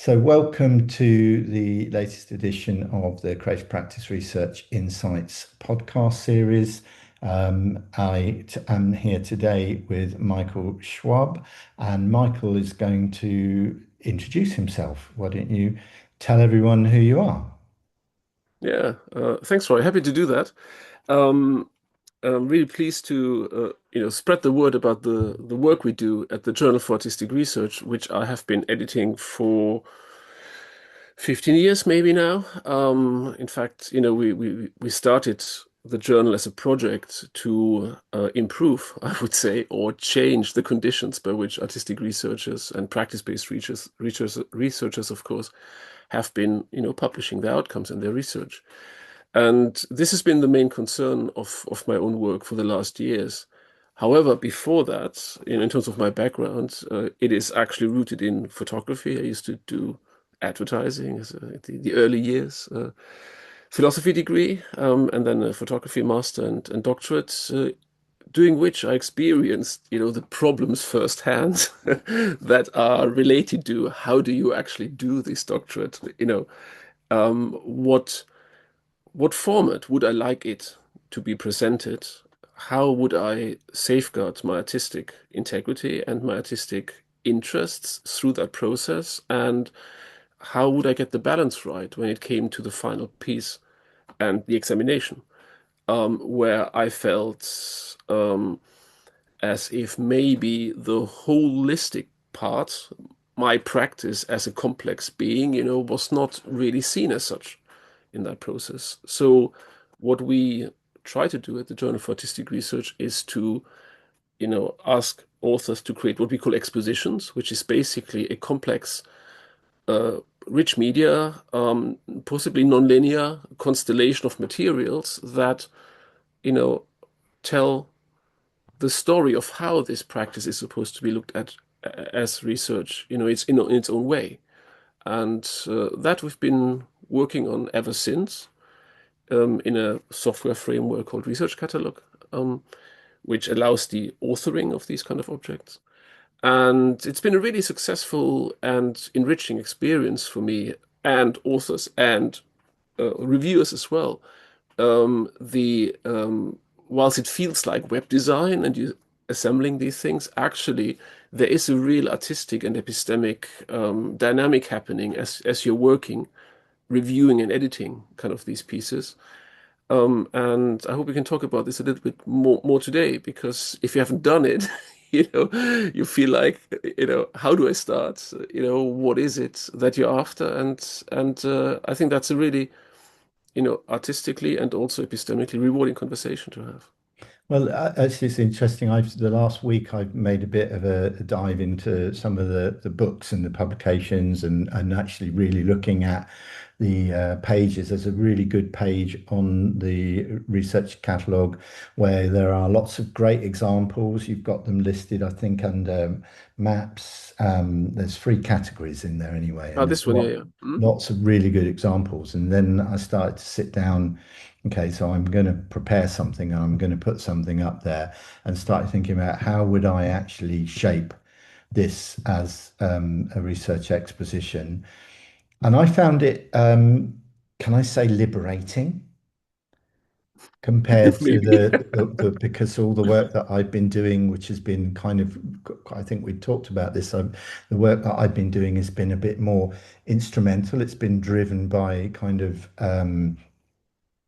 So, welcome to the latest edition of the Creative Practice Research Insights podcast series. I am here today with Michael Schwab, and Michael is going to introduce himself. Why don't you tell everyone who you are? Yeah, thanks, Roy. Happy to do that. Um, I'm really pleased to spread the word about the work we do at the Journal for Artistic Research, which I have been editing for 15 years maybe now. In fact, we started the journal as a project to improve, I would say, or change the conditions by which artistic researchers and practice-based researchers, of course, have been, publishing their outcomes and their research. And this has been the main concern of my own work for the last years. However, before that, in terms of my background, it is actually rooted in photography. I used to do advertising as the early years, philosophy degree, and then a photography master and doctorate, doing which I experienced, the problems firsthand that are related to how do you actually do this doctorate, what format would I like it to be presented? How would I safeguard my artistic integrity and my artistic interests through that process? And how would I get the balance right when it came to the final piece and the examination, where I felt as if maybe the holistic part, my practice as a complex being, was not really seen as such in that process. So what we try to do at the Journal for Artistic Research is to, ask authors to create what we call expositions, which is basically a complex, uh, rich media, possibly nonlinear constellation of materials that, you know, tell the story of how this practice is supposed to be looked at as research. It's in its own way. And that we've been working on ever since. In a software framework called Research Catalogue, which allows the authoring of these kind of objects. And it's been a really successful and enriching experience for me and authors and reviewers as well. The Whilst it feels like web design and you assembling these things, actually there is a real artistic and epistemic dynamic happening as you're working, reviewing and editing kind of these pieces. And I hope we can talk about this a little bit more today, because if you haven't done it, you feel like, how do I start? What is it that you're after? And I think that's a really, artistically and also epistemically rewarding conversation to have. Well, actually, it's interesting. The last week I've made a bit of a dive into some of the books and the publications, and actually really looking at the pages. There's a really good page on the research catalogue where there are lots of great examples. You've got them listed, I think, under maps. There's three categories in there anyway, Ah, and there's this one, yeah, yeah. Mm. lots of really good examples. And then I started to sit down. Okay, so I'm going to prepare something and I'm going to put something up there, and start thinking about how would I actually shape this as a research exposition. And I found it, can I say, liberating compared to Maybe. because all the work that I've been doing, which has been kind of, I think we talked about this, the work that I've been doing has been a bit more instrumental. It's been driven by kind of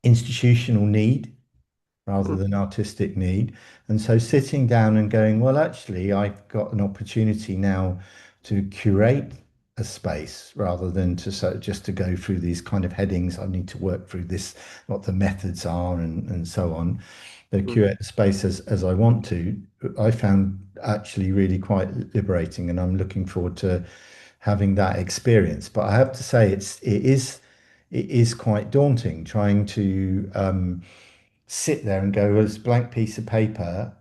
institutional need rather Mm. than artistic need. And so sitting down and going, well, actually, I've got an opportunity now to curate a space rather than just to go through these kind of headings. I need to work through this, what the methods are, and so on. To Mm. curate the space as I want to. I found actually really quite liberating, and I'm looking forward to having that experience. But I have to say, it is quite daunting trying to sit there and go, as a blank piece of paper,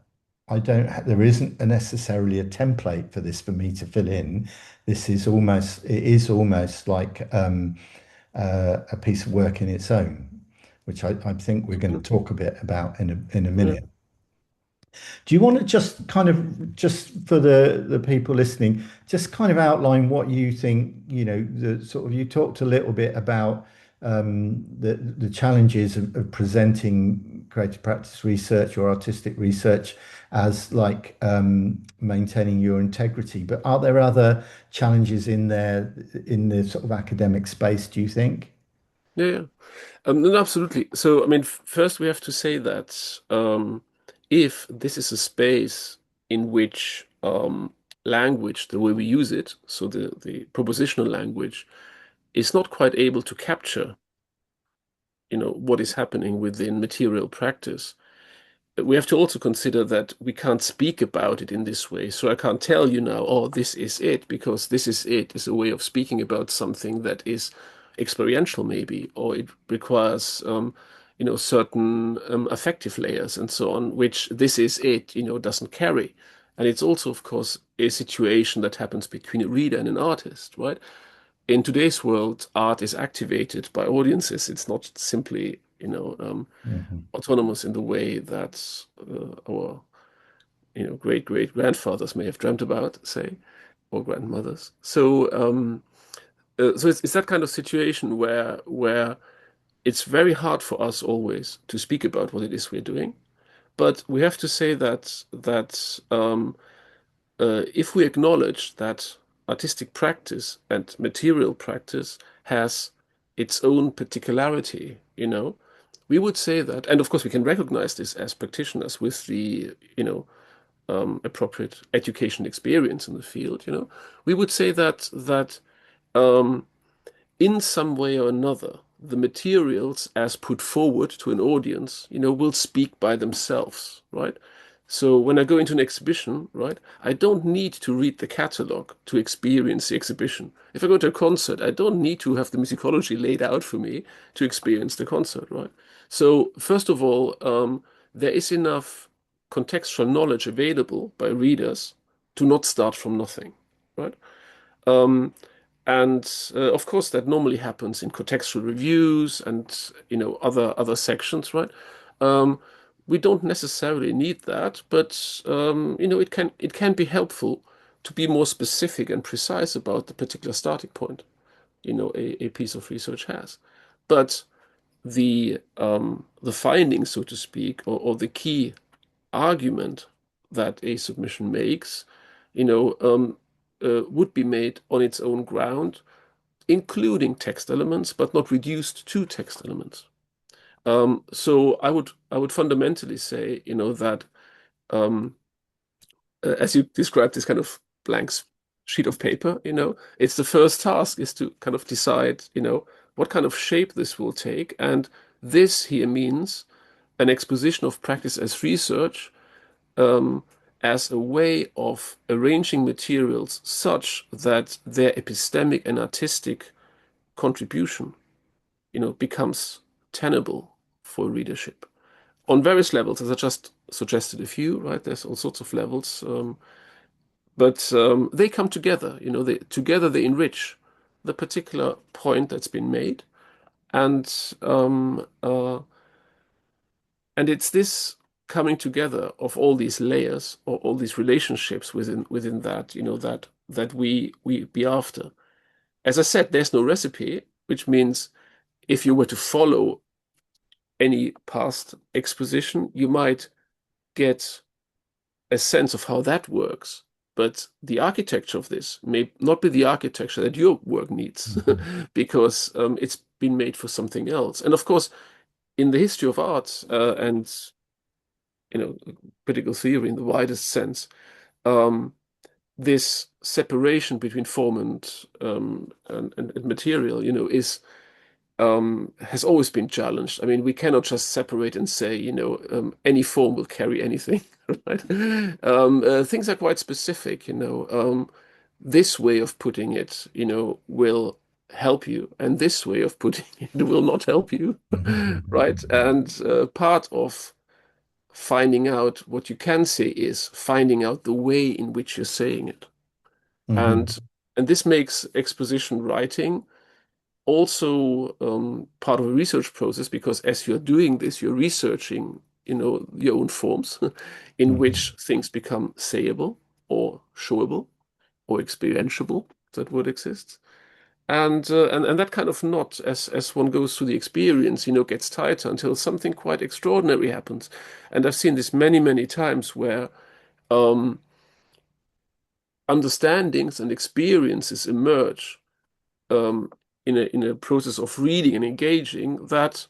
there isn't necessarily a template for this for me to fill in. It is almost like a piece of work in its own, which I think we're going to Mhm. talk a bit about in a Yeah. minute. Do you want to just kind of, just for the people listening, just kind of outline what you think, the sort of, you talked a little bit about the challenges of presenting creative practice research or artistic research as like maintaining your integrity, but are there other challenges in there in the sort of academic space, do you think? Yeah, yeah. No, absolutely. So, I mean, first we have to say that if this is a space in which language, the way we use it, so the propositional language, is not quite able to capture, what is happening within material practice, we have to also consider that we can't speak about it in this way. So I can't tell you now, oh, this is it, because this is it is a way of speaking about something that is experiential, maybe, or it requires, certain affective layers and so on, which this is it, doesn't carry. And it's also, of course, a situation that happens between a reader and an artist, right? In today's world, art is activated by audiences. It's not simply, Mhm. autonomous in the way that our great great grandfathers may have dreamt about, say, or grandmothers. So it's that kind of situation where it's very hard for us always to speak about what it is we're doing, but we have to say that if we acknowledge that artistic practice and material practice has its own particularity, we would say that, and of course we can recognize this as practitioners with the, appropriate education experience in the field, we would say that um, in some way or another, the materials as put forward to an audience, will speak by themselves, right? So when I go into an exhibition, right, I don't need to read the catalog to experience the exhibition. If I go to a concert, I don't need to have the musicology laid out for me to experience the concert, right? So first of all, there is enough contextual knowledge available by readers to not start from nothing, right? Um, and of course, that normally happens in contextual reviews and other sections, right? Um, we don't necessarily need that, but it can be helpful to be more specific and precise about the particular starting point, a piece of research has. But the findings, so to speak, or the key argument that a submission makes, would be made on its own ground, including text elements, but not reduced to text elements. So I would fundamentally say, that um, as you described this kind of blank sheet of paper, it's the first task is to kind of decide, what kind of shape this will take. And this here means an exposition of practice as research, um, as a way of arranging materials such that their epistemic and artistic contribution, becomes tenable for readership on various levels. As I just suggested a few, right? There's all sorts of levels, but they come together. Together they enrich the particular point that's been made, and um, uh, and it's this coming together of all these layers or all these relationships within that, that we be after. As I said, there's no recipe, which means if you were to follow any past exposition, you might get a sense of how that works. But the architecture of this may not be the architecture that your work needs, Mhm. because it's been made for something else. And of course, in the history of art, and critical theory in the widest sense, um, this separation between form and material, is has always been challenged. I mean, we cannot just separate and say, any form will carry anything, right? Things are quite specific, this way of putting it, will help you, and this way of putting it will not help you, right? And part of finding out what you can say is finding out the way in which you're saying it. Mhm. And and this makes exposition writing also part of a research process, because as you're doing this, you're researching your own forms in which things become sayable or showable or experientiable. That word exists. And that kind of knot, as one goes through the experience, gets tighter until something quite extraordinary happens. And I've seen this many, many times where um, understandings and experiences emerge um, in a process of reading and engaging that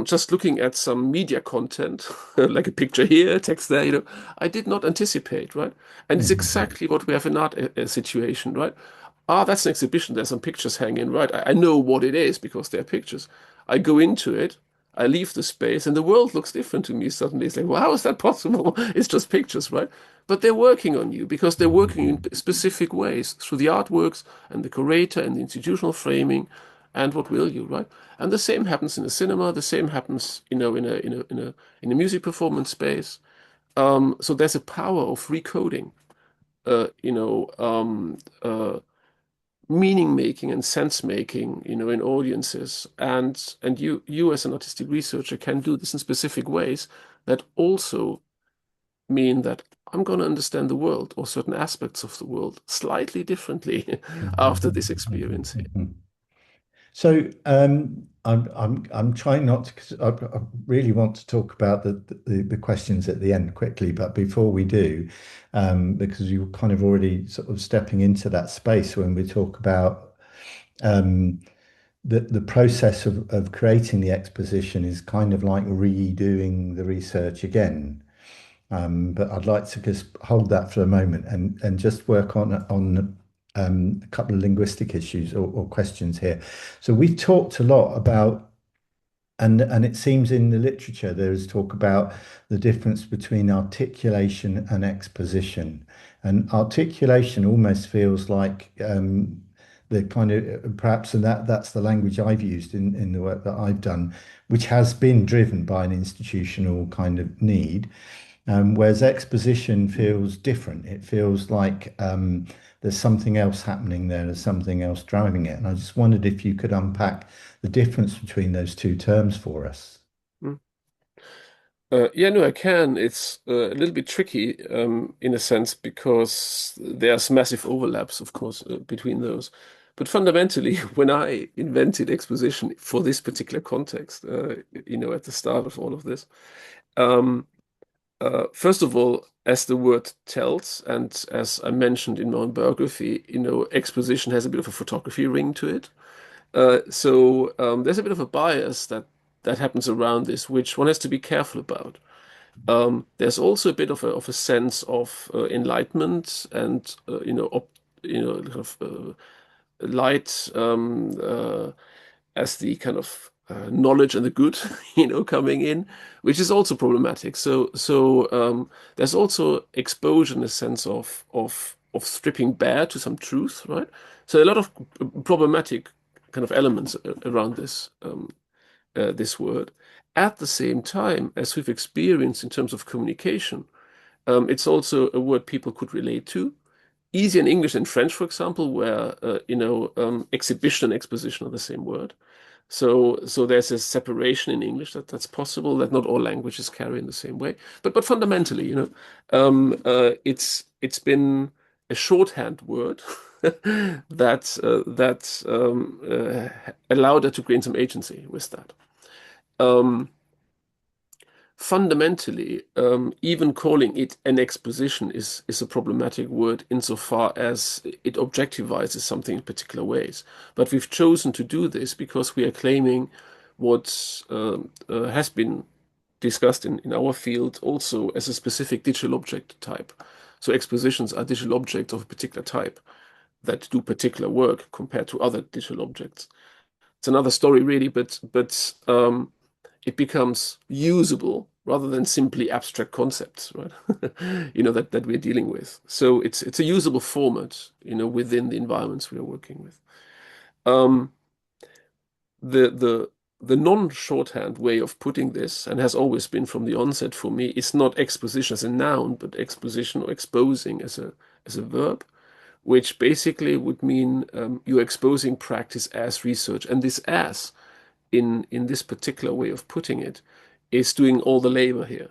just looking at some media content, like a picture here, a text there, I did not anticipate, right? And it's Mhm. exactly what we have in art situation, right? Ah, that's an exhibition. There's some pictures hanging, right? I know what it is because they're pictures. I go into it, I leave the space, and the world looks different to me suddenly. It's like, well, how is that possible? It's just pictures, right? But they're working on you because they're working in specific ways through the artworks and the curator and the institutional framing and what will you, right? And the same happens in the cinema. The same happens, in a music performance space. So there's a power of recoding, uh, you know, um, uh, meaning making and sense making, in audiences. And you as an artistic researcher can do this in specific ways that also mean that I'm going to understand the world or certain aspects of the world slightly differently after this experience here. So I'm trying not to, because I really want to talk about the questions at the end quickly, but before we do, because you're kind of already sort of stepping into that space when we talk about um, the process of creating the exposition is kind of like redoing the research again. But I'd like to just hold that for a moment and just work on a couple of linguistic issues or questions here. So we've talked a lot about, and it seems in the literature there is talk about the difference between articulation and exposition. And articulation almost feels like the kind of perhaps, and that's the language I've used in the work that I've done, which has been driven by an institutional kind of need. Whereas exposition feels different. It feels like there's something else happening there, there's something else driving it. And I just wondered if you could unpack the difference between those two terms for us. Mm. Yeah, no, I can. It's a little bit tricky in a sense because there's massive overlaps, of course, between those. But fundamentally, when I invented exposition for this particular context, at the start of all of this, um, first of all, as the word tells, and as I mentioned in my own biography, exposition has a bit of a photography ring to it. So there's a bit of a bias that happens around this, which one has to be careful about. There's also a bit of a sense of enlightenment and kind of light as the kind of knowledge and the good coming in, which is also problematic. So there's also exposure in a sense of stripping bare to some truth, right? So a lot of problematic kind of elements around this word. At the same time, as we've experienced in terms of communication, it's also a word people could relate to. Easy in English and French, for example, where exhibition and exposition are the same word. So there's a separation in English that's possible that not all languages carry in the same way. But fundamentally, it's been a shorthand word that allowed her to gain some agency with that. Um, Fundamentally, even calling it an exposition is a problematic word insofar as it objectivizes something in particular ways. But we've chosen to do this because we are claiming what has been discussed in our field also as a specific digital object type. So expositions are digital objects of a particular type that do particular work compared to other digital objects. It's another story, really, but it becomes usable rather than simply abstract concepts, right? that we're dealing with. So it's a usable format, within the environments we are working with. Um, the non-shorthand way of putting this, and has always been from the onset for me, is not exposition as a noun, but exposition or exposing as a verb, which basically would mean you're exposing practice as research, and this as in this particular way of putting it is doing all the labor here.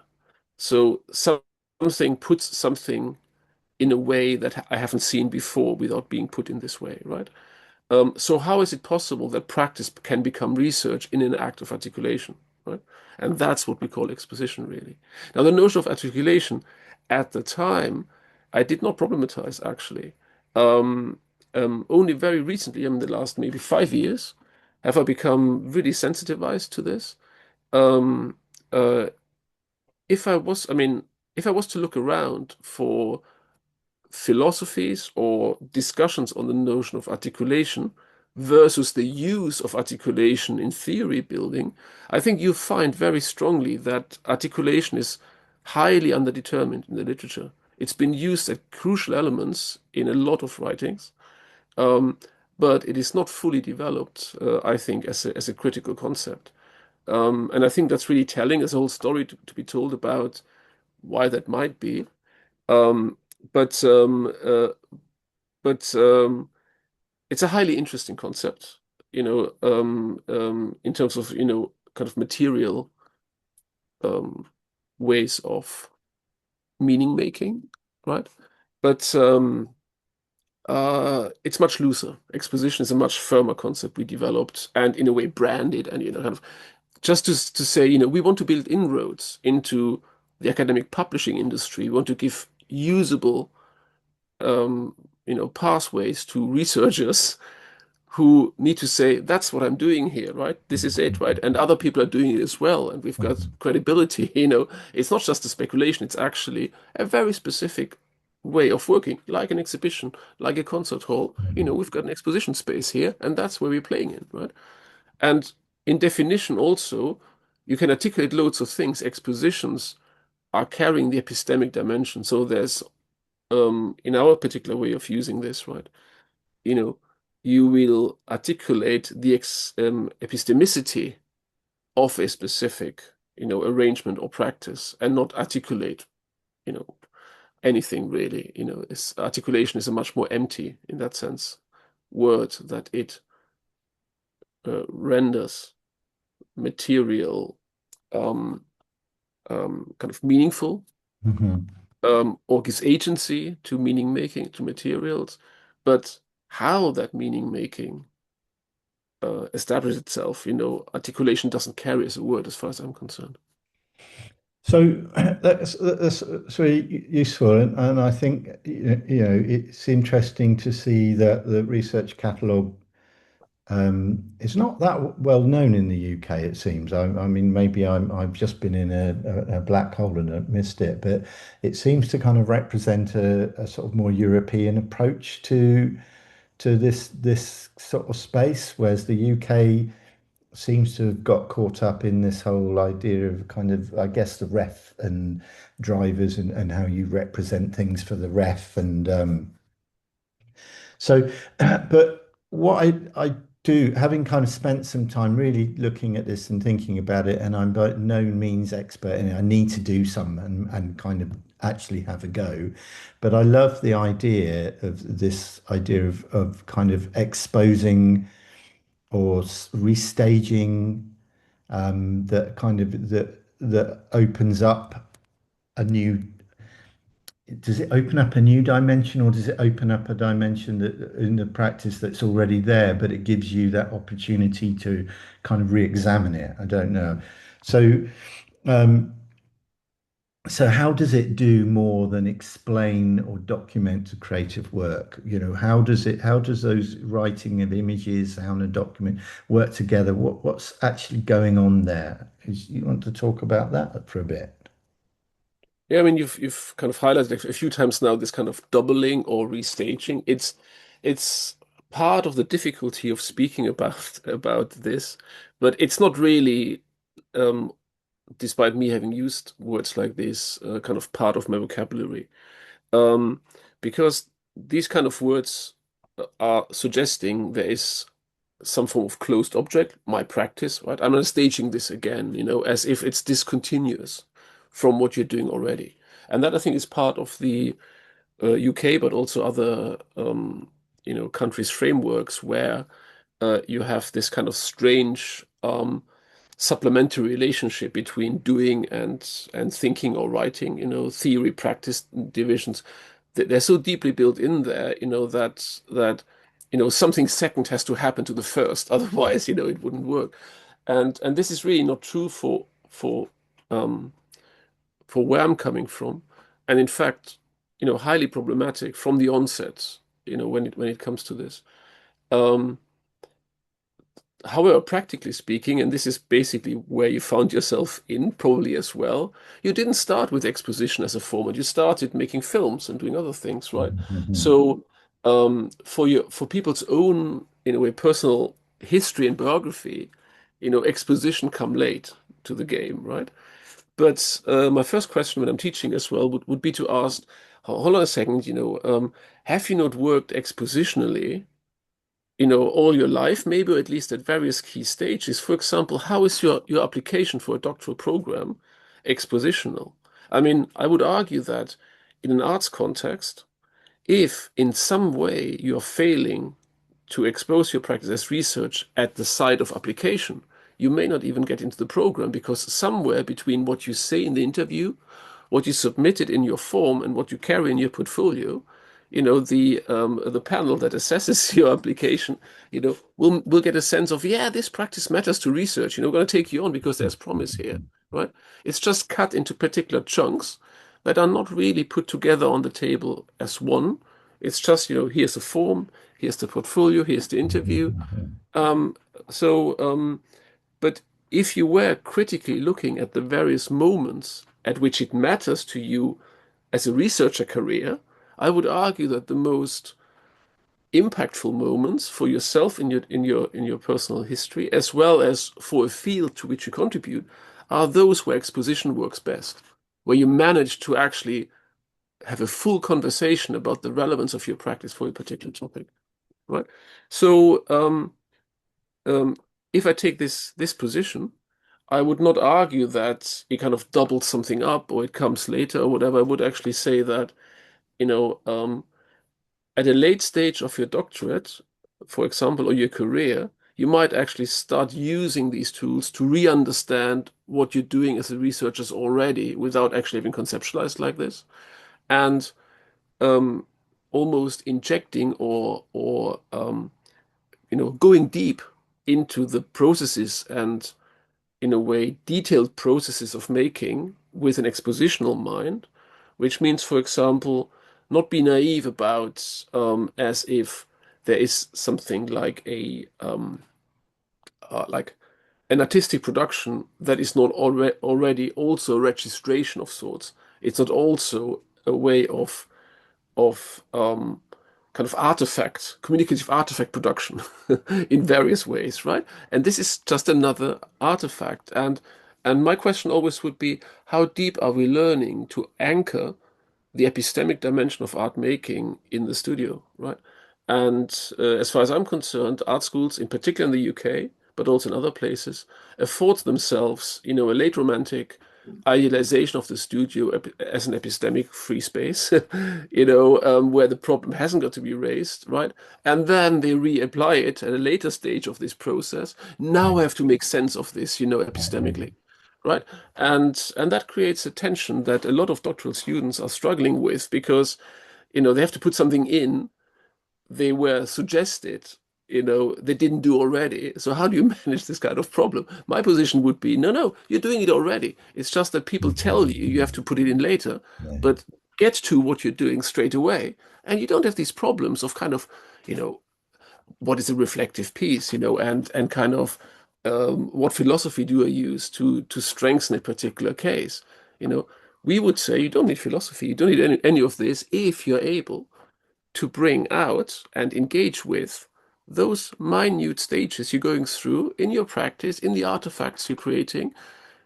So something puts something in a way that I haven't seen before without being put in this way, right? So how is it possible that practice can become research in an act of articulation, right? And that's what we call exposition, really. Now, the notion of articulation at the time, I did not problematize actually. Um, Only very recently, in the last maybe 5 years, have I become really sensitized to this. Um, uh, if I was to look around for philosophies or discussions on the notion of articulation versus the use of articulation in theory building, I think you find very strongly that articulation is highly underdetermined in the literature. It's been used as crucial elements in a lot of writings, um, but it is not fully developed, I think, as a critical concept. And I think that's really telling. There's a whole story to be told about why that might be. Um, but um, uh, but it's a highly interesting concept, in terms of, kind of material um, ways of meaning making, right? But it's much looser. Exposition is a much firmer concept we developed and in a way branded and, kind of just to say, we want to build inroads into the academic publishing industry. We want to give usable, um, pathways to researchers who need to say, that's what I'm doing here, right? This is it, right? And other people are doing it as well. And we've got Mhm. credibility, It's not just a speculation, it's actually a very specific way of working, like an exhibition, like a concert hall. Mhm. We've got an exposition space here, and that's where we're playing in, right? And in definition, also, you can articulate loads of things. Expositions are carrying the epistemic dimension. So there's, in our particular way of using this, right? you know, you will articulate the epistemicity of a specific, arrangement or practice and not articulate, you know, anything really. Articulation is a much more empty, in that sense, word that it renders material, um, kind of meaningful, Mhm. or gives agency to meaning making, to materials. But how that meaning making establish itself. Articulation doesn't carry as a word, as far as I'm concerned. So that's really useful, and I think it's interesting to see that the research catalogue is not that well known in the UK. It seems. I mean, maybe I've just been in a black hole and I've missed it, but it seems to kind of represent a sort of more European approach to this sort of space, whereas the UK seems to have got caught up in this whole idea of kind of, I guess, the ref and drivers and how you represent things for the ref. And so, but what I do, having kind of spent some time really looking at this and thinking about it, and I'm by no means expert in it, I need to do some and kind of actually have a go. But I love the idea of this idea of kind of exposing or restaging that kind of that opens up a new, does it open up a new dimension or does it open up a dimension that in the practice that's already there, but it gives you that opportunity to kind of re-examine it? I don't know. So um, so how does it do more than explain or document a creative work? How does those writing of images, sound and document work together? What's actually going on there? You want to talk about that for a bit? Yeah, I mean, you've kind of highlighted a few times now this kind of doubling or restaging. It's part of the difficulty of speaking about this, but it's not really, um, despite me having used words like this, kind of part of my vocabulary. Um, because these kind of words are suggesting there is some form of closed object, my practice, right? I'm not staging this again, as if it's discontinuous from what you're doing already. And that I think is part of the UK, but also other, countries' frameworks where you have this kind of strange, supplementary relationship between doing and thinking or writing, theory, practice divisions. They're so deeply built in there, that something second has to happen to the first, otherwise, it wouldn't work. And this is really not true um, for where I'm coming from, and in fact, highly problematic from the onset, when it comes to this. Um, However, practically speaking, and this is basically where you found yourself in probably as well, you didn't start with exposition as a format. You started making films and doing other things, right? Mhm. So, for people's own, in a way, personal history and biography, exposition come late to the game, right? But my first question when I'm teaching as well would be to ask, hold on a second, have you not worked expositionally? All your life, maybe, or at least at various key stages. For example, how is your application for a doctoral program expositional? I mean, I would argue that in an arts context, if in some way you're failing to expose your practice as research at the site of application, you may not even get into the program because somewhere between what you say in the interview, what you submitted in your form, and what you carry in your portfolio, the panel that assesses your application, will get a sense of, yeah, this practice matters to research. We're going to take you on because there's promise here, right? It's just cut into particular chunks that are not really put together on the table as one. It's just, here's the form, here's the portfolio, here's the interview. Mhm. Um, so, but if you were critically looking at the various moments at which it matters to you as a researcher career, I would argue that the most impactful moments for yourself in your personal history, as well as for a field to which you contribute, are those where exposition works best, where you manage to actually have a full conversation about the relevance of your practice for a particular topic, right? So, um, if I take this position, I would not argue that it kind of doubles something up or it comes later or whatever. I would actually say that, you know, um, at a late stage of your doctorate, for example, or your career, you might actually start using these tools to re-understand what you're doing as a researcher already without actually having conceptualized like this. And um, almost injecting or going deep into the processes and, in a way, detailed processes of making with an expositional mind, which means, for example, not be naive about as if there is something like an artistic production that is not already also a registration of sorts. It's not also a way of kind of artifact, communicative artifact production in various ways, right? And this is just another artifact. And my question always would be, how deep are we learning to anchor the epistemic dimension of art making in the studio, right? And as far as I'm concerned, art schools, in particular in the UK, but also in other places, afford themselves, a late romantic idealization of the studio as an epistemic free space, where the problem hasn't got to be raised, right? And then they reapply it at a later stage of this process. Now I have to make sense of this, epistemically, right? And that creates a tension that a lot of doctoral students are struggling with because, they have to put something in they were suggested, they didn't do already. So how do you manage this kind of problem? My position would be, no, no, you're doing it already. It's just that people tell you have to put it in later, Yeah. but get to what you're doing straight away. And you don't have these problems of kind of, you know, what is a reflective piece, and kind of what philosophy do I use to strengthen a particular case? You know, we would say you don't need philosophy, you don't need any of this if you're able to bring out and engage with those minute stages you're going through in your practice, in the artifacts you're creating.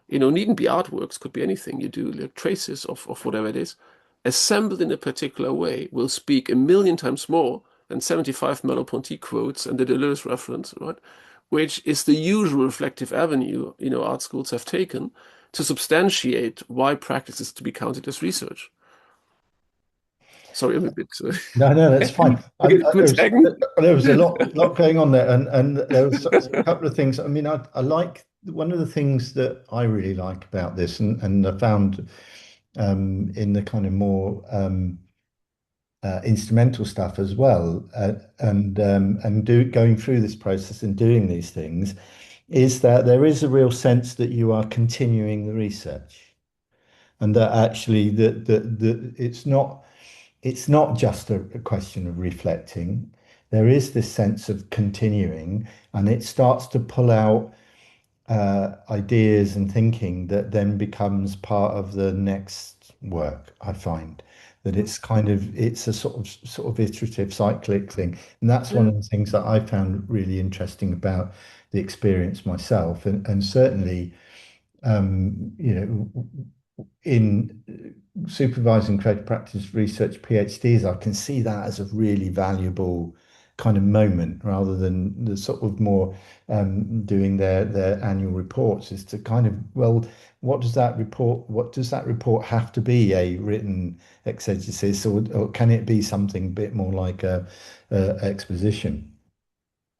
Needn't be artworks, could be anything you do, like traces of whatever it is, assembled in a particular way, will speak a million times more than 75 Merleau-Ponty quotes and the Deleuze reference, right? Which is the usual reflective avenue, art schools have taken to substantiate why practice is to be counted as research. Sorry, I'm a bit No, no, that's fine. tagging. There was a lot going on there, and there was a couple of things. I mean, I like one of the things that I really like about this, and I found in the kind of more instrumental stuff as well, and do going through this process and doing these things, is that there is a real sense that you are continuing the research, and that actually that it's not just a question of reflecting. There is this sense of continuing, and it starts to pull out ideas and thinking that then becomes part of the next work. I find that it's a sort of iterative cyclic thing, and that's one Yeah. of the things that I found really interesting about the experience myself, and certainly you know, in supervising creative practice research PhDs, I can see that as a really valuable kind of moment rather than the sort of more doing their annual reports, is to kind of, well, what does that report have to be, a written exegesis, or can it be something a bit more like a exposition?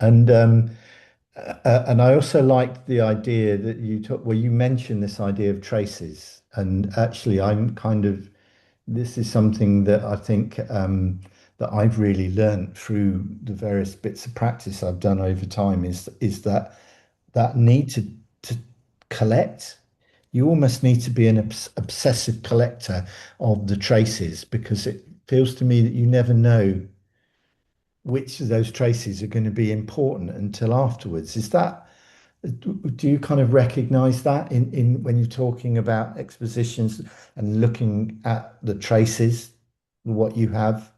And and I also liked the idea that you took, well, you mentioned this idea of traces. And actually, this is something that I think that I've really learned through the various bits of practice I've done over time, is that need to collect. You almost need to be an obsessive collector of the traces, because it feels to me that you never know which of those traces are going to be important until afterwards. Do you kind of recognize that in when you're talking about expositions and looking at the traces, what you have,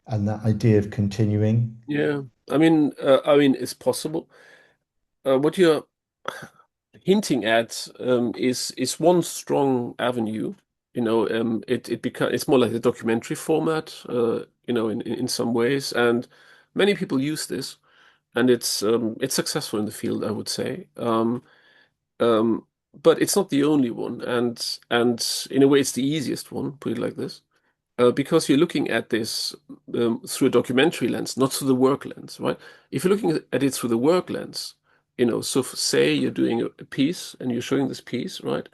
and that idea of continuing? Yeah. It's possible. What you're hinting at is one strong avenue. It's more like a documentary format, in some ways, and many people use this, and it's successful in the field, I would say. Um, but it's not the only one, and in a way, it's the easiest one. Put it like this. Because you're looking at this through a documentary lens, not through the work lens, right? If you're looking at it through the work lens, so say you're doing a piece and you're showing this piece, right?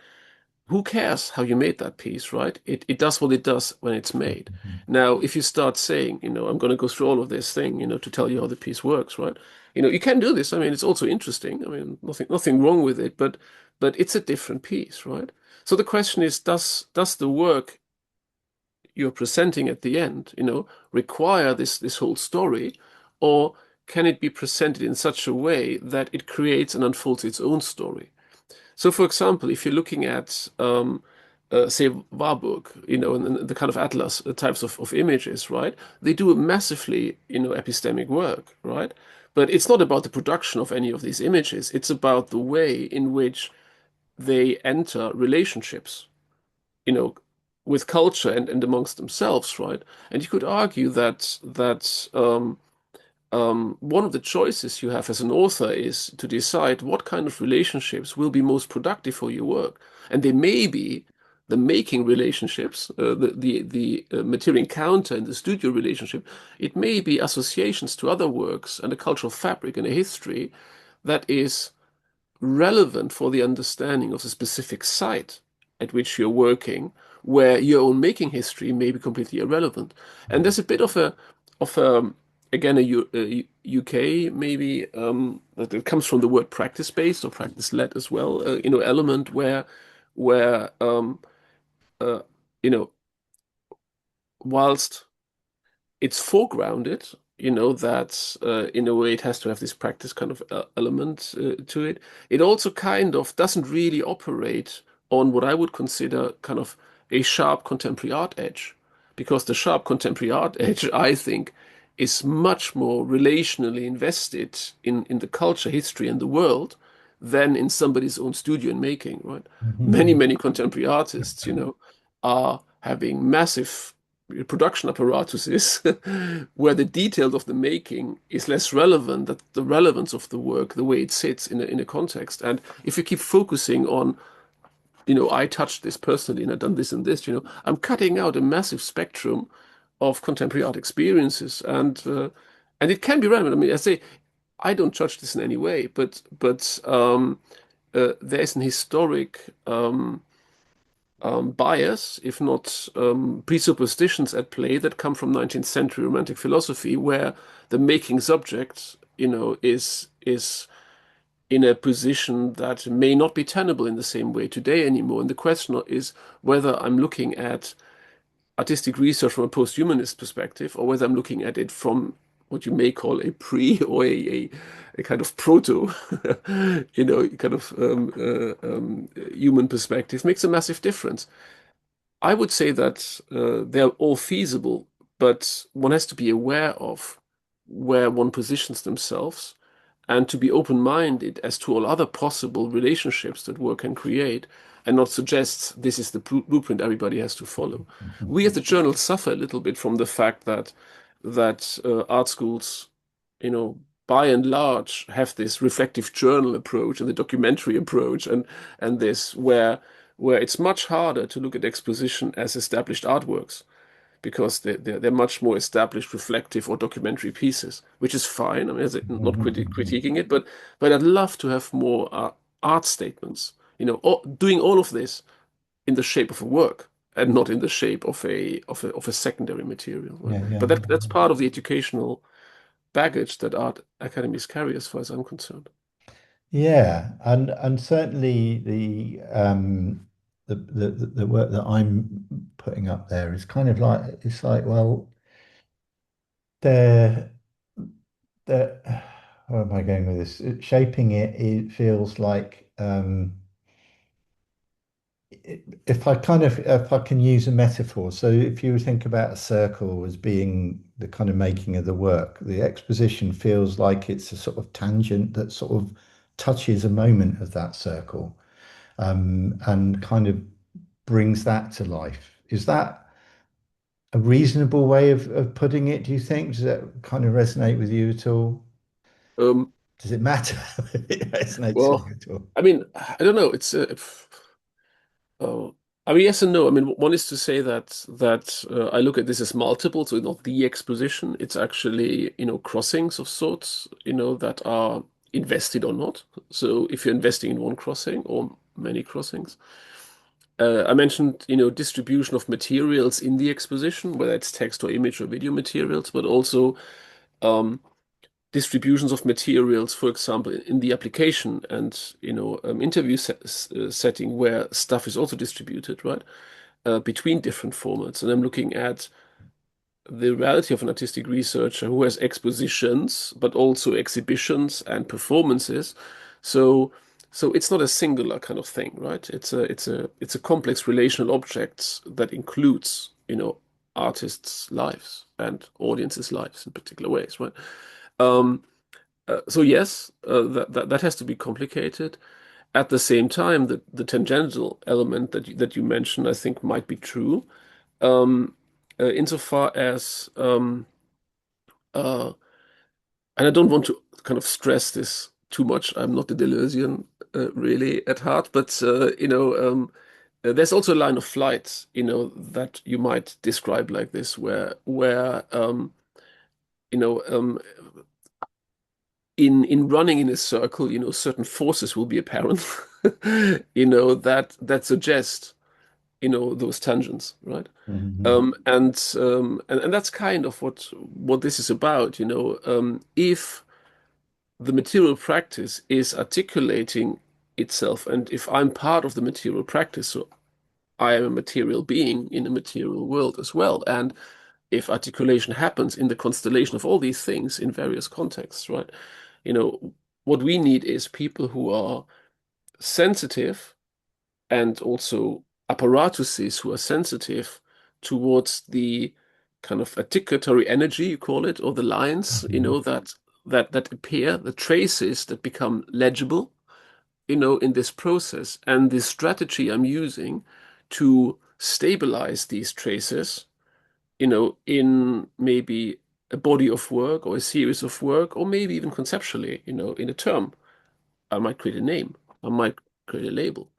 Who cares how you made that piece, right? It does what it does when it's made. Now, if you start saying, I'm going to go through all of this thing, to tell you how the piece works, right? You can do this. I mean, it's also interesting. I mean, nothing wrong with it, but it's a different piece, right? So the question is, does the work you're presenting at the end, require this whole story, or can it be presented in such a way that it creates and unfolds its own story? So, for example, if you're looking at, say, Warburg, and the kind of atlas types of images, right? They do a massively, epistemic work, right? But it's not about the production of any of these images. It's about the way in which they enter relationships, you know, with culture and amongst themselves, right? And you could argue that one of the choices you have as an author is to decide what kind of relationships will be most productive for your work, and they may be the making relationships, the material encounter and the studio relationship. It may be associations to other works and a cultural fabric and a history that is relevant for the understanding of the specific site at which you're working, where your own making history may be completely irrelevant. And there's a bit of a again a UK maybe that it comes from the word practice based or practice led as well. Element where uh, you know whilst it's foregrounded, that in a way it has to have this practice kind of element to it. It also kind of doesn't really operate on what I would consider kind of a sharp contemporary art edge, because the sharp contemporary art edge, I think, is much more relationally invested in the culture, history, and the world than in somebody's own studio and making, right? Many, Mhm. many contemporary artists, are having massive production apparatuses where the detail of the making is less relevant, that the relevance of the work, the way it sits in a context. And if you keep focusing on, I touched this personally and I've done this and this, I'm cutting out a massive spectrum of contemporary art experiences, and it can be relevant. I mean, I say I don't judge this in any way, but there is an historic bias, if not presuppositions at play that come from 19th century Romantic philosophy, where the making subject, is in a position that may not be tenable in the same way today anymore. And the question is whether I'm looking at artistic research from a post-humanist perspective, or whether I'm looking at it from what you may call a pre or a kind of proto, kind of human perspective, makes a massive difference. I would say that they're all feasible, but one has to be aware of where one positions themselves and to be open-minded as to all other possible relationships that work can create and not suggest this is the blueprint everybody has to follow. We as the journal suffer a little bit from the fact that art schools, by and large, have this reflective journal approach and the documentary approach and this where it's much harder to look at exposition as established artworks because they're much more established reflective or documentary pieces, which is fine. I mean, not critiquing it, but I'd love to have more art statements. Doing all of this in the shape of a work and not in the shape of a secondary material. Right? Yeah, yeah. But that's part of the educational baggage that art academies carry, as far as I'm concerned. Yeah, and certainly the work that I'm putting up there is kind of like it's like, well, they're they're where am I going with this? Shaping it, it feels like if I can use a metaphor, so if you think about a circle as being the kind of making of the work, the exposition feels like it's a sort of tangent that sort of touches a moment of that circle, and kind of brings that to life. Is that a reasonable way of putting it, do you think? Does that kind of resonate with you at all? Um, Does it matter if it resonates with well, you at all? I mean, I don't know. Oh, I mean, yes and no. I mean, one is to say that I look at this as multiple, so not the exposition. It's actually, crossings of sorts, that are invested or not. So if you're investing in one crossing or many crossings, I mentioned, distribution of materials in the exposition, whether it's text or image or video materials, but also um, distributions of materials, for example, in the application and interview setting where stuff is also distributed, right, between different formats. And I'm looking at the reality of an artistic researcher who has expositions, but also exhibitions and performances. So, so it's not a singular kind of thing, right? It's a complex relational objects that includes, artists' lives and audiences' lives in particular ways, right? Um, so yes, that has to be complicated. At the same time, the tangential element that you mentioned, I think, might be true, insofar as, uh, and I don't want to kind of stress this too much. I'm not a Deleuzian really at heart, but there's also a line of flight, that you might describe like this, where you know, um, in running in a circle, certain forces will be apparent, that suggest, those tangents, right? Mhm. And that's kind of what this is about, if the material practice is articulating itself, and if I'm part of the material practice, so I am a material being in a material world as well, and if articulation happens in the constellation of all these things in various contexts, right? You know, what we need is people who are sensitive and also apparatuses who are sensitive towards the kind of articulatory energy, you call it, or the lines, Mhm. that appear, the traces that become legible, in this process. And the strategy I'm using to stabilize these traces, in maybe a body of work or a series of work, or maybe even conceptually, in a term. I might create a name. I might create a label.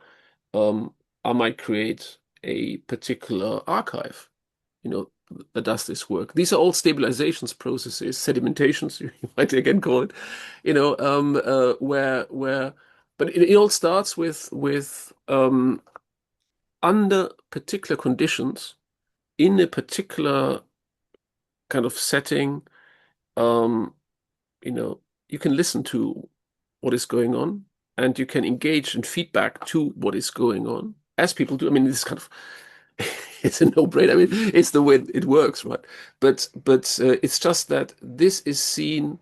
Um, I might create a particular archive, you know, that does this work. These are all stabilizations processes, sedimentations, you might again call it, where but it all starts with under particular conditions in a particular kind of setting. Um, you know, you can listen to what is going on and you can engage in feedback to what is going on, as people do. I mean, this is kind of it's a no-brainer. I mean, it's the way it works, right? But it's just that this is seen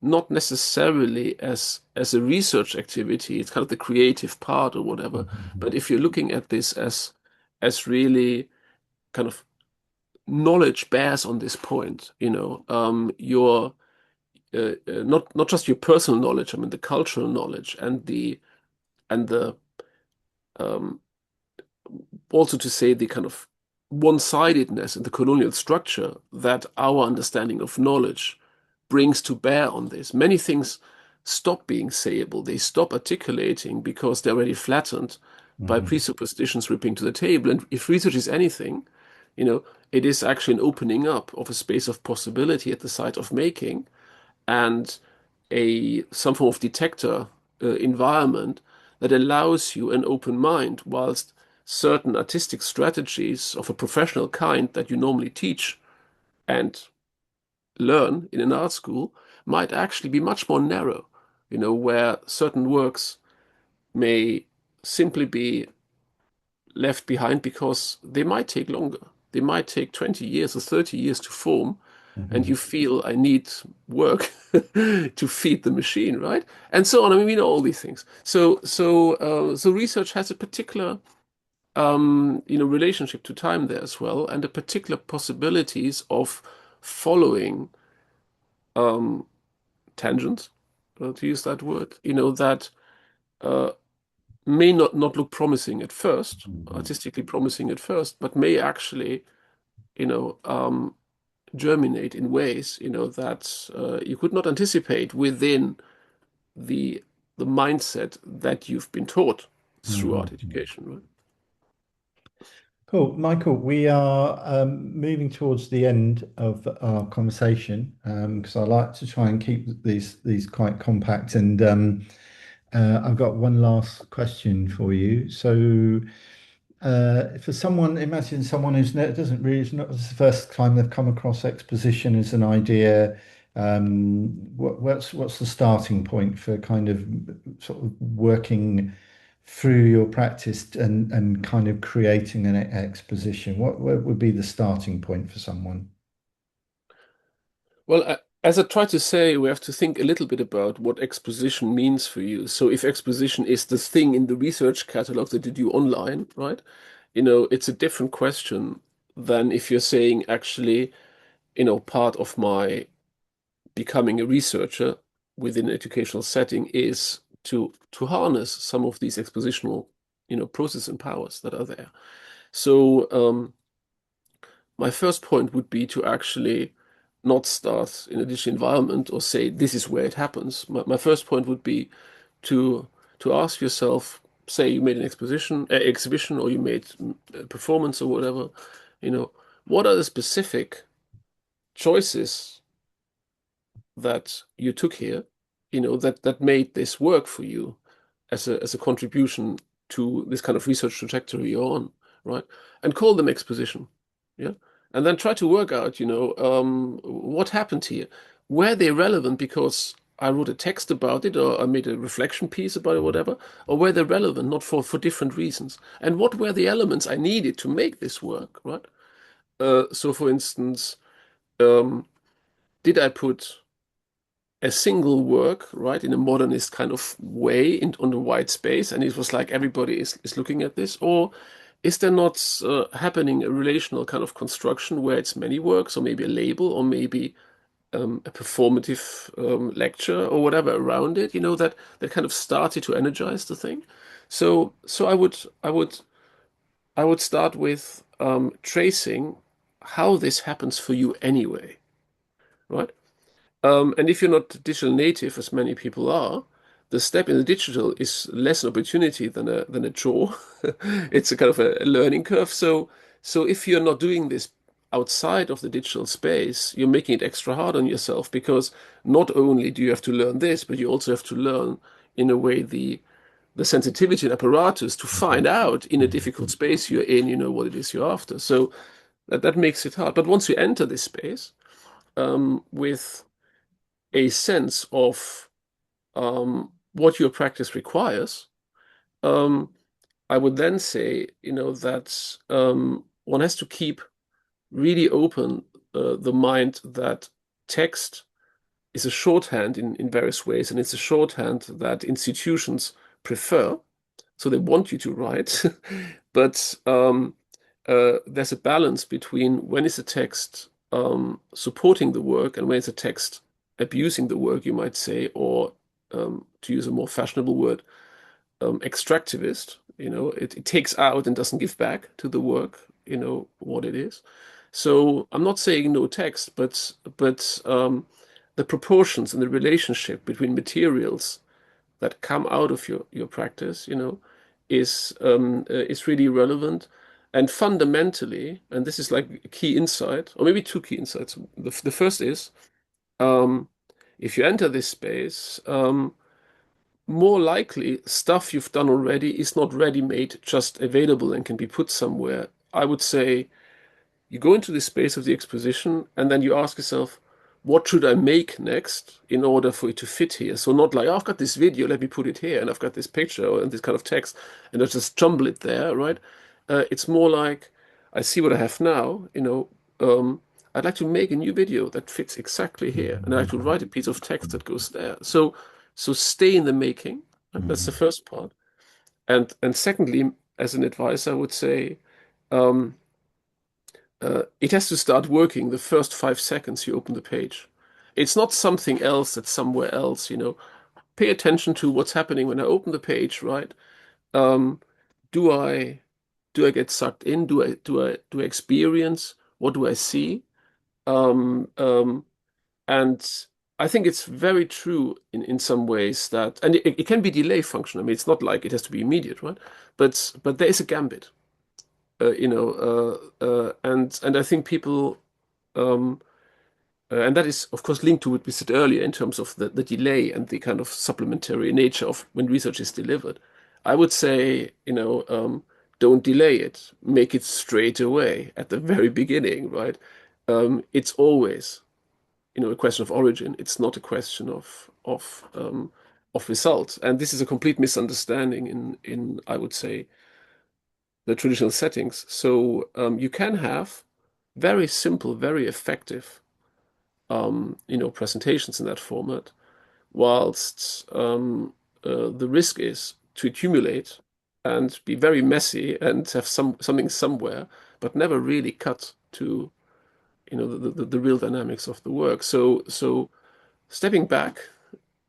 not necessarily as a research activity. It's kind of the creative part or whatever. Mhm. But if you're looking at this as really kind of knowledge bears on this point, your not just your personal knowledge, I mean the cultural knowledge and the um, also to say the kind of one-sidedness in the colonial structure that our understanding of knowledge brings to bear on this. Many things stop being sayable, they stop articulating because they're already flattened by Mhm. presuppositions ripping to the table. And if research is anything, it is actually an opening up of a space of possibility at the site of making and a some form of detector environment that allows you an open mind, whilst certain artistic strategies of a professional kind that you normally teach and learn in an art school might actually be much more narrow, where certain works may simply be left behind because they might take longer. They might take 20 years or 30 years to form, and you Mhm. feel I need work to feed the machine, right? And so on. I mean, we know all these things. So research has a particular, relationship to time there as well, and a particular possibilities of following um, tangents, to use that word, that uh, may not look promising at first, Mhm. artistically promising at first, but may actually, you know, um, germinate in ways, that you could not anticipate within the the mindset that you've been taught through art Mhm. education, right? Cool, Michael. We are moving towards the end of our conversation because I like to try and keep these quite compact. And I've got one last question for you. So, for someone, imagine someone doesn't really, it's not the first time they've come across exposition as an idea. What's the starting point for kind of sort of working through your practice and kind of creating an exposition? What would be the starting point for someone? Well, as I try to say, we have to think a little bit about what exposition means for you. So if exposition is the thing in the research catalog that you do online, right? It's a different question than if you're saying actually, part of my becoming a researcher within an educational setting is to harness some of these expositional, process and powers that are there. So my first point would be to actually not start in a digital environment or say this is where it happens. My first point would be to to ask yourself, say you made an exhibition, or you made a performance or whatever, you know, what are the specific choices that you took here, that made this work for you as a contribution to this kind of research trajectory you're on, right? And call them exposition, yeah. And then try to work out, what happened here. Were they relevant because I wrote a text about it, or I made a reflection piece about it, whatever, or were they relevant not for different reasons? And what were the elements I needed to make this work, right? So, for instance, um, did I put a single work, right, in a modernist kind of way on the white space, and it was like everybody is looking at this? Or is there not happening a relational kind of construction where it's many works, or maybe a label, or maybe a performative lecture or whatever around it, that kind of started to energize the thing? So I would start with tracing how this happens for you anyway, right? And if you're not digital native, as many people are, the step in the digital is less an opportunity than a chore. It's a kind of a learning curve. So if you're not doing this outside of the digital space, you're making it extra hard on yourself, because not only do you have to learn this, but you also have to learn in a way, the sensitivity and apparatus to find out in a difficult space you're in, what it is you're after. So that makes it hard. But once you enter this space, with a sense of what your practice requires, um, I would then say, that one has to keep really open the mind that text is a shorthand in various ways, and it's a shorthand that institutions prefer. So they want you to write, but there's a balance between when is a text supporting the work and when is a text abusing the work, you might say, or to use a more fashionable word, extractivist. It takes out and doesn't give back to the work, what it is. So I'm not saying no text, but the proportions and the relationship between materials that come out of your practice, is really relevant. And fundamentally, and this is like a key insight, or maybe two key insights. The first is, um, if you enter this space, more likely stuff you've done already is not ready-made, just available and can be put somewhere. I would say you go into the space of the exposition and then you ask yourself, what should I make next in order for it to fit here? So not like, oh, I've got this video, let me put it here, and I've got this picture and this kind of text, and I just jumble it there, right? It's more like, I see what I have now, I'd like to make a new video that fits exactly here, and I like to write a piece of text that goes there. So stay in the making. That's the first part. And secondly, as an advice, I would say, um, it has to start working the first 5 seconds you open the page. It's not something else that's somewhere else. Pay attention to what's happening when I open the page, right? Um, do I do I get sucked in? Do I experience? What do I see? Um, um, and I think it's very true in some ways that, and it can be delay function. I mean, it's not like it has to be immediate, right? But there is a gambit, and I think people, um, and that is of course linked to what we said earlier in terms of the delay and the kind of supplementary nature of when research is delivered. I would say, don't delay it, make it straight away at the very beginning, right? It's always, a question of origin. It's not a question of result. And this is a complete misunderstanding in I would say the traditional settings. So you can have very simple, very effective, presentations in that format, whilst the risk is to accumulate and be very messy and have something somewhere, but never really cut to the real dynamics of the work. So stepping back,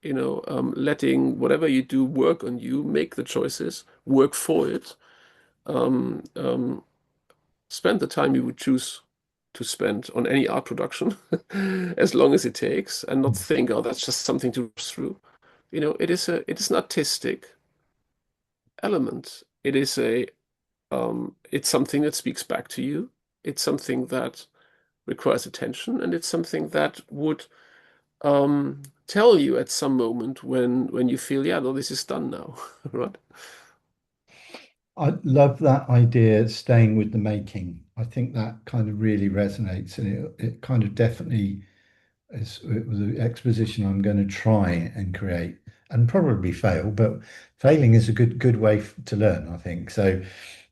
letting whatever you do work on you, make the choices, work for it. Um, um, Spend the time you would choose to spend on any art production, as long as it takes, and not think, oh, that's just something to rush through. It is an artistic element. It's something that speaks back to you. It's something that requires attention, and it's something that would tell you at some moment when you feel, yeah, no, this is done now, right? I love that idea, staying with the making. I think that kind of really resonates, and it kind of definitely it was an exposition I'm going to try and create, and probably fail, but failing is a good way to learn, I think. So,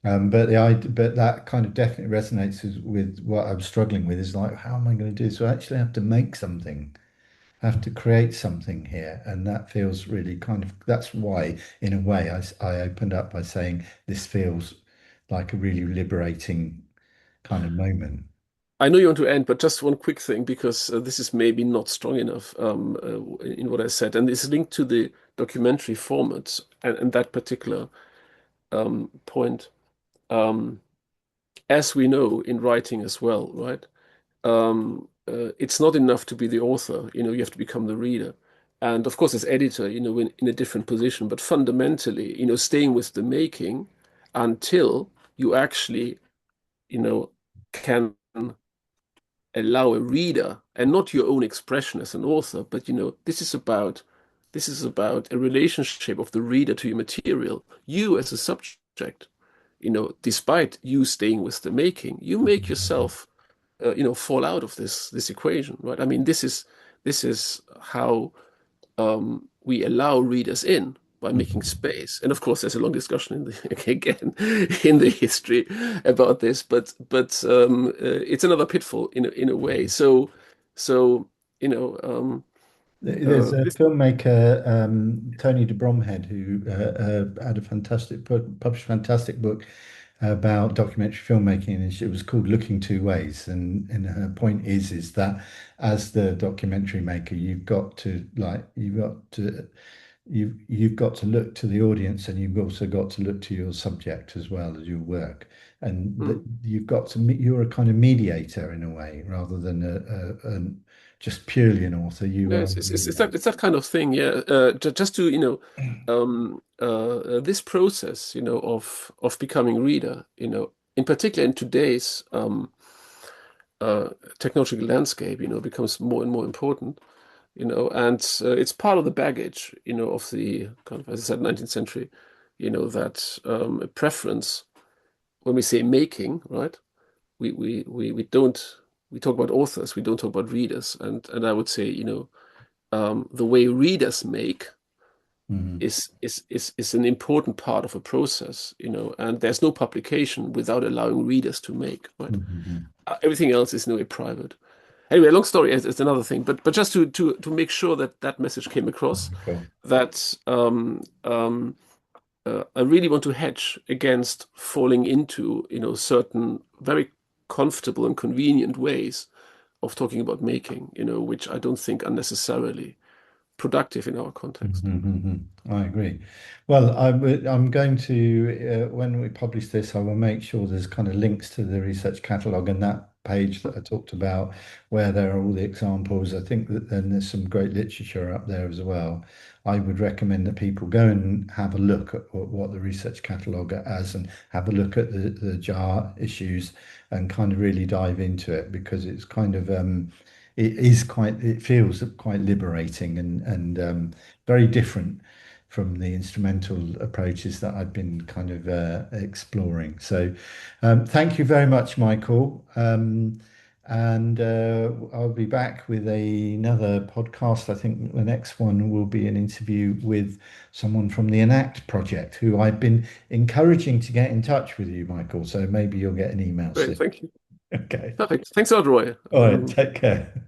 but that kind of definitely resonates with what I'm struggling with. Is like, how am I going to do this? So I actually have to make something, have to create something here, and that feels really kind of. That's why, in a way, I opened up by saying this feels like a really liberating kind of moment. I know you want to end, but just one quick thing, because this is maybe not strong enough in what I said, and it's linked to the documentary format and that particular point. Um, as we know in writing as well, right? It's not enough to be the author, you have to become the reader. And of course, as editor, in a different position, but fundamentally, staying with the making until you actually, can allow a reader, and not your own expression as an author, but this is about This is about a relationship of the reader to your material. You as a subject, despite you staying with the making, you make Mhm. yourself, fall out of this equation, right? I mean, this is how we allow readers in by making Mhm. space. And of course, there's a long discussion in the again in the history about this, but it's another pitfall in a way. So you know There's a this. filmmaker, Tony de Bromhead, who had a published a fantastic book about documentary filmmaking, and it was called Looking Two Ways. And her point is that as the documentary maker, you've got to look to the audience, and you've also got to look to your subject as well as your work, and that Mm. you've got to you're a kind of mediator in a way rather than just purely an author. You No, are it's, a it's, it's, it's mediator. that it's that kind of thing, yeah. Just to, this process, of becoming reader, in particular in today's uh, technological landscape, becomes more and more important, and it's part of the baggage, of the kind of, as I said, 19th century, that a preference when we say making, right? We don't we talk about authors, we don't talk about readers, and I would say, the way readers make Mhm. is an important part of a process, and there's no publication without allowing readers to make, right? Mhm. Everything else is in a way private. Anyway, long story is another thing, but just to make sure that that message came across, Mhm. Cool. that I really want to hedge against falling into, certain very comfortable and convenient ways of talking about making, which I don't think are necessarily productive in our context. Mhm. I agree. Well, I'm going to, when we publish this, I will make sure there's kind of links to the research catalogue and that page that I talked about where there are all the examples. I think that then there's some great literature up there as well. I would recommend that people go and have a look at what the research catalogue has and have a look at the jar issues and kind of really dive into it because it's kind of it feels quite liberating and very different from the instrumental approaches that I've been kind of exploring. So, thank you very much, Michael. And I'll be back with another podcast. I think the next one will be an interview with someone from the Enact project, who I've been encouraging to get in touch with you, Michael. So maybe you'll get an email Great, soon. thank you. Okay. Perfect. Thanks a lot, Roy. All right. Take care.